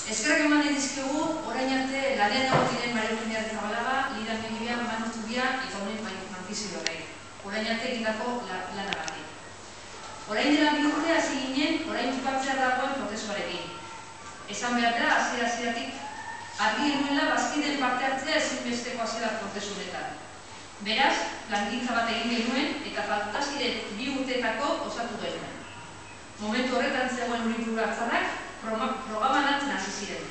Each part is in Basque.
Eskerrak eman dizkigu orain arte lanean egon diren Maria Eugenia Arrizabalaga, Lida Menibia, Manu Zubia eta honen Manfizio horrein. Orain arte egindako lanagatik. Orain dela 2 urte hasi ginen orain bukatzea dagoen prozesuarekin. Esan behar da, hasieratik argi genuela bazkideen parte hartzea ezinbestekoa zela prozesu honetan. Beraz, plangintza bat egin genuen eta falta ziren 2 urteetako osatu genuen. Momentu horretan zegoen liburu hartzanak programan hartzen hasi ziren.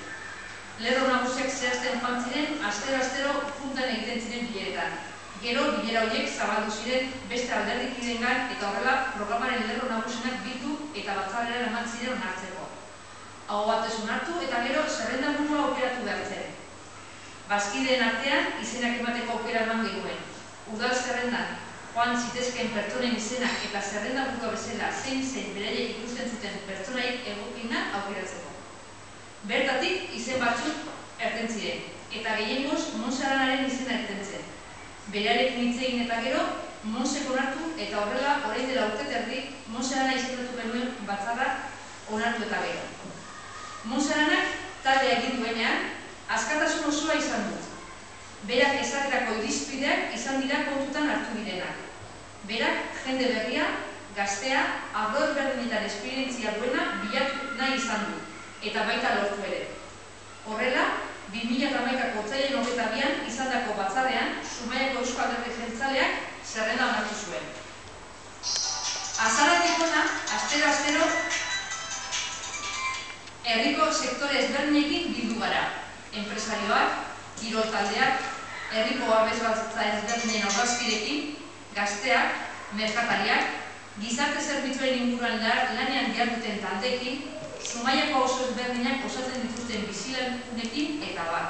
Lerro nagusiak zehazten joan ziren, astero juntan egiten ziren bileretan. Gero, bilera horiek zabaldu ziren beste alderdikidengan eta horrela programaren lerro nagusienak bildu eta batzarrean eman ziren onartzeko. Aho batez onartu eta gero zerrendaburua aukeratu behar zen. Bazkideen artean izenak emateko aukera eman genuen. Udal zerrendan joan zitezkeen pertsonen izenak eta zerrendaburua bezala zein beraiek ikusten zuten pertsonaik egokiena aukeratzeko. Bertatik izen batzuk erten ziren, eta gehiengoz Montserrataren izena erten zen. Berarekin hitz egin eta gero, Monsek onartu eta horrela orain dela urte terdi Montserrata izendatu genuen batzarra onartu eta gero. Montserratak taldea egin duenean, askatasun osoa izan dut. Berak ezarritako irizpideak izan dira kontutan hartu direnak. Berak jende berria, gaztea, arlo ezberdinetan esperientzia duena bilatu nahi izan du, eta baita lortu ere. Horrela, 2011ko otsailaren 22an izandako batzarrean Zumaiako Eusko Alderdi Jeltzaleak zerrenda onartu zuen. Azaratik hona, astero herriko sektore ezberdinekin bildu gara. Enpresarioak, kirol taldeak, herriko abesbatza ezberdinen aurrezkidekin, gazteak, merkatariak, gizarte zerbitzuen inguruan lanean diharduten taldeekin, Zumaiako oso ezberdinak osatzen dituzten bizilagunekin eta bar.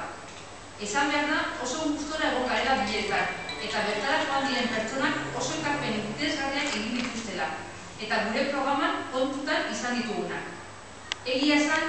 Esan behar da oso gustora egon garela bileretan, eta bertara joan diren pertsonak oso ekarpen interesgarriak egin dituztela, eta gure programan kontutan izan ditugunak. Egia esan,